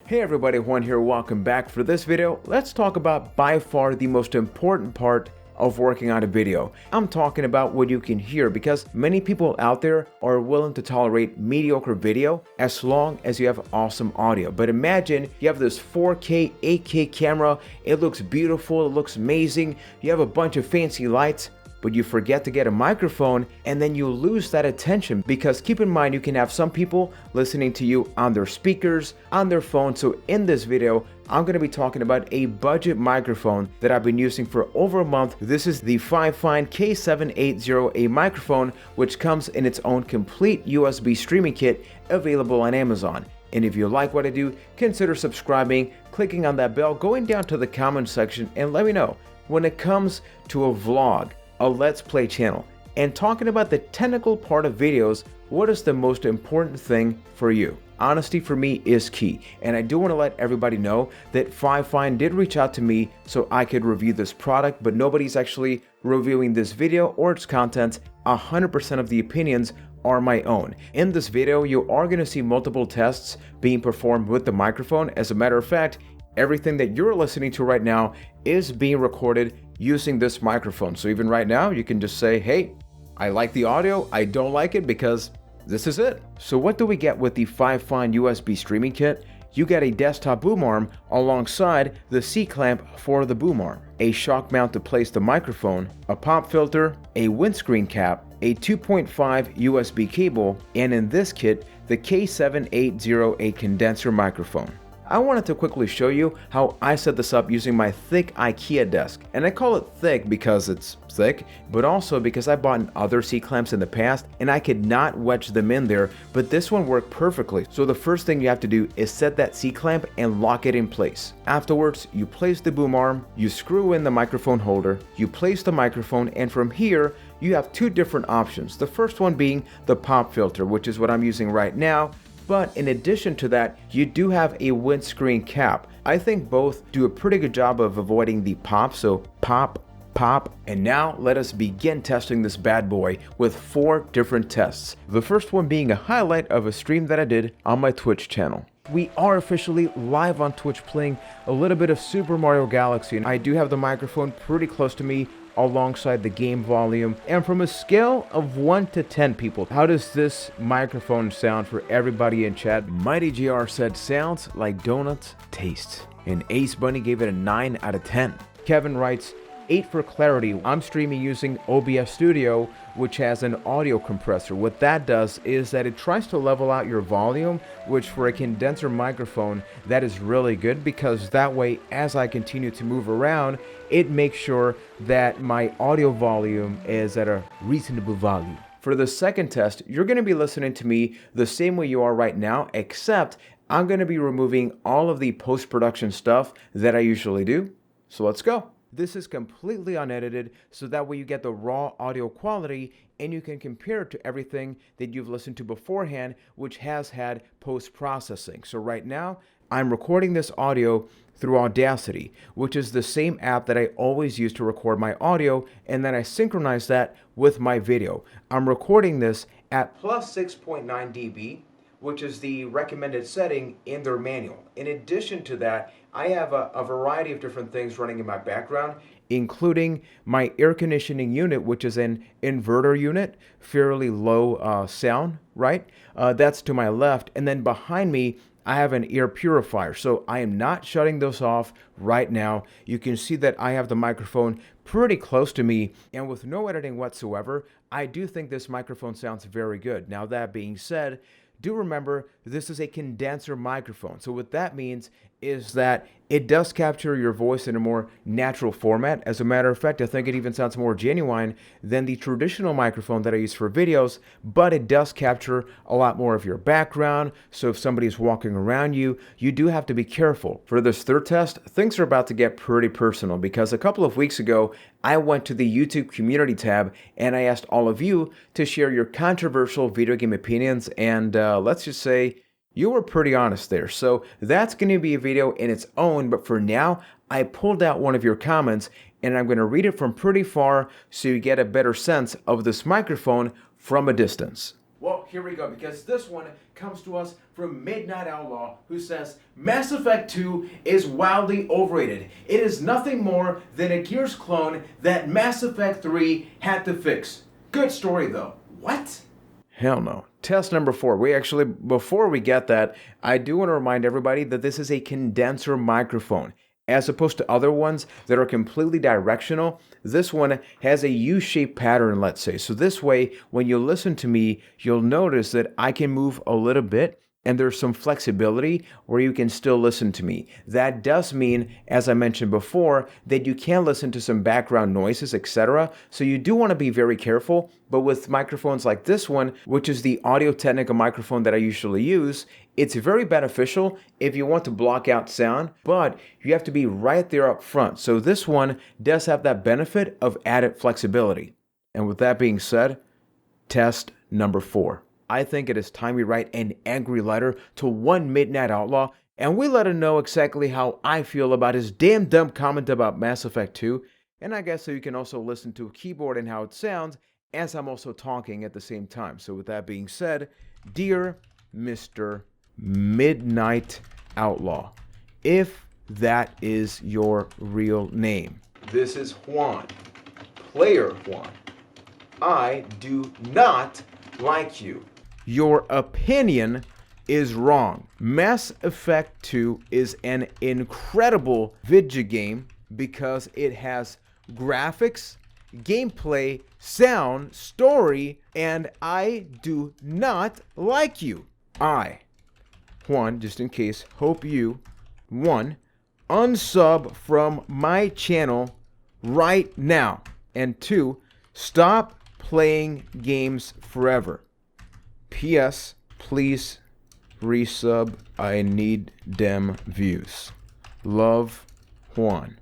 Hey everybody, Juan here, welcome back. For this video, let's talk about by far the most important part of working on a video. I'm talking about what you can hear, because many people out there are willing to tolerate mediocre video as long as you have awesome audio. But imagine you have this 4K, 8K camera, it looks beautiful, it looks amazing, you have a bunch of fancy lights, but you forget to get a microphone, and then you lose that attention, because keep in mind you can have some people listening to you on their speakers, on their phone. So in this video, I'm going to be talking about a budget microphone that I've been using for over a month. This is the FiFine K780A microphone, which comes in its own complete USB streaming kit available on Amazon. And if you like what I do, consider subscribing, clicking on that bell, going down to the comment section, and let me know when it comes to a vlog, a Let's Play channel, and talking about the technical part of videos, what is the most important thing for you? Honesty for me is key, and I do want to let everybody know that FiFine did reach out to me so I could review this product, but nobody's actually reviewing this video or its contents. 100% of the opinions are my own. In this video, you are going to see multiple tests being performed with the microphone. As a matter of fact, everything that you're listening to right now is being recorded using this microphone. So even right now, you can just say, hey, I like the audio, I don't like it, because this is it. So what do we get with the FiFine USB Streaming Kit? You get a desktop boom arm alongside the C-clamp for the boom arm, a shock mount to place the microphone, a pop filter, a windscreen cap, a 2.5 USB cable, and in this kit, the K780A condenser microphone. I wanted to quickly show you how I set this up using my thick IKEA desk. And I call it thick because it's thick, but also because I bought other C-clamps in the past and I could not wedge them in there, but this one worked perfectly. So the first thing you have to do is set that C-clamp and lock it in place. Afterwards, you place the boom arm, you screw in the microphone holder, you place the microphone, and from here, you have two different options. The first one being the pop filter, which is what I'm using right now. But in addition to that, you do have a windscreen cap. I think both do a pretty good job of avoiding the pop, so pop, pop. And now let us begin testing this bad boy with 4 different tests. The first one being a highlight of a stream that I did on my Twitch channel. We are officially live on Twitch playing a little bit of Super Mario Galaxy, and I do have the microphone pretty close to me alongside the game volume. And from a scale of 1 to 10 people, how does this microphone sound for everybody in chat? Mighty GR said, sounds like donuts taste. And Ace Bunny gave it a 9 out of 10. Kevin writes, 8 for clarity. I'm streaming using OBS Studio, which has an audio compressor. What that does is that it tries to level out your volume, which for a condenser microphone, that is really good, because that way, as I continue to move around, it makes sure that my audio volume is at a reasonable volume. For the second test, you're going to be listening to me the same way you are right now, except I'm going to be removing all of the post-production stuff that I usually do. So let's go. This is completely unedited, so that way you get the raw audio quality and you can compare it to everything that you've listened to beforehand, which has had post-processing. So right now, I'm recording this audio through Audacity, which is the same app that I always use to record my audio, and then I synchronize that with my video. I'm recording this at plus 6.9 dB, which is the recommended setting in their manual. In addition to that, I have a variety of different things running in my background, including my air conditioning unit, which is an inverter unit, fairly low sound, right? That's to my left. And then behind me, I have an air purifier. So I am not shutting those off right now. You can see that I have the microphone pretty close to me, and with no editing whatsoever, I do think this microphone sounds very good. Now, that being said, do remember this is a condenser microphone. So what that means is that it does capture your voice in a more natural format. As a matter of fact, I think it even sounds more genuine than the traditional microphone that I use for videos, but it does capture a lot more of your background. So if somebody's walking around you, you do have to be careful. For this third test, things are about to get pretty personal, because a couple of weeks ago, I went to the YouTube community tab and I asked all of you to share your controversial video game opinions, and let's just say you were pretty honest there. So that's going to be a video in its own, but for now, I pulled out one of your comments and I'm going to read it from pretty far so you get a better sense of this microphone from a distance. Well, here we go, because this one comes to us from Midnight Outlaw, who says, Mass Effect 2 is wildly overrated. It is nothing more than a Gears clone that Mass Effect 3 had to fix. Good story though. What? Hell no. Test number 4. Before we get that, I do want to remind everybody that this is a condenser microphone. As opposed to other ones that are completely directional, this one has a U-shaped pattern, let's say. So this way, when you listen to me, you'll notice that I can move a little bit and there's some flexibility where you can still listen to me. That does mean, as I mentioned before, that you can listen to some background noises, etc. So you do want to be very careful, but with microphones like this one, which is the Audio-Technica microphone that I usually use, it's very beneficial if you want to block out sound, but you have to be right there up front. So this one does have that benefit of added flexibility. And with that being said, test number 4. I think it is time we write an angry letter to one Midnight Outlaw, and we let him know exactly how I feel about his damn dumb comment about Mass Effect 2, and I guess so you can also listen to a keyboard and how it sounds, as I'm also talking at the same time. So with that being said, dear Mr. Midnight Outlaw, if that is your real name. This is Juan, player Juan. I do not like you. Your opinion is wrong. Mass Effect 2 is an incredible video game because it has graphics, gameplay, sound, story, and I do not like you. I, Juan, just in case, hope you, 1, unsub from my channel right now, and 2, stop playing games forever. P.S. Please resub. I need dem views. Love, Juan.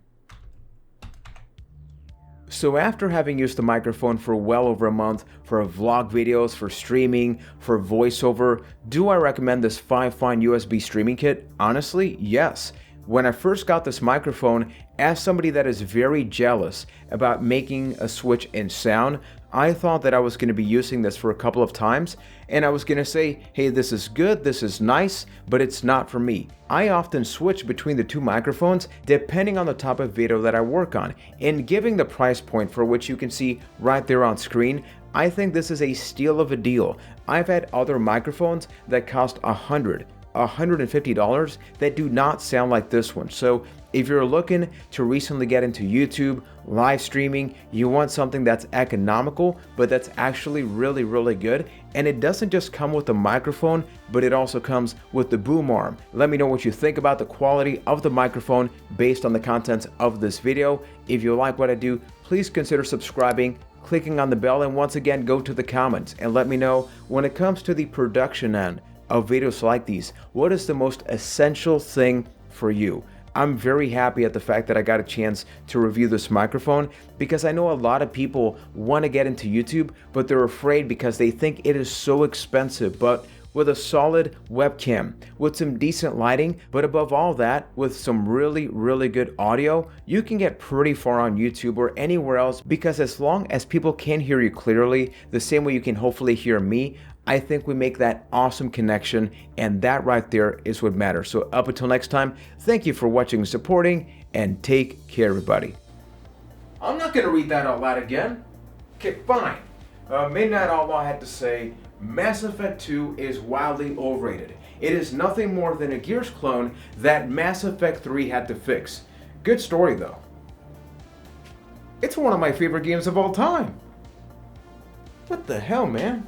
So after having used the microphone for well over a month for vlog videos, for streaming, for voiceover, do I recommend this FiFine USB Streaming Kit? Honestly, yes. When I first got this microphone, as somebody that is very jealous about making a switch in sound, I thought that I was going to be using this for a couple of times, and I was going to say, hey, this is good, this is nice, but it's not for me. I often switch between the two microphones depending on the type of video that I work on, and given the price point for which you can see right there on screen, I think this is a steal of a deal. I've had other microphones that cost $150 that do not sound like this one. So if you're looking to recently get into YouTube, live streaming, you want something that's economical, but that's actually really, really good. And it doesn't just come with the microphone, but it also comes with the boom arm. Let me know what you think about the quality of the microphone based on the contents of this video. If you like what I do, please consider subscribing, clicking on the bell, and once again, go to the comments and let me know when it comes to the production end of videos like these, what is the most essential thing for you? I'm very happy at the fact that I got a chance to review this microphone because I know a lot of people want to get into YouTube, but they're afraid because they think it is so expensive. But with a solid webcam, with some decent lighting, but above all that, with some really, really good audio, you can get pretty far on YouTube or anywhere else, because as long as people can hear you clearly, the same way you can hopefully hear me, I think we make that awesome connection, and that right there is what matters. So up until next time, thank you for watching and supporting, and take care, everybody. I'm not going to read that out loud again. Okay, fine. Midnight Outlaw had to say, Mass Effect 2 is wildly overrated. It is nothing more than a Gears clone that Mass Effect 3 had to fix. Good story, though. It's one of my favorite games of all time. What the hell, man?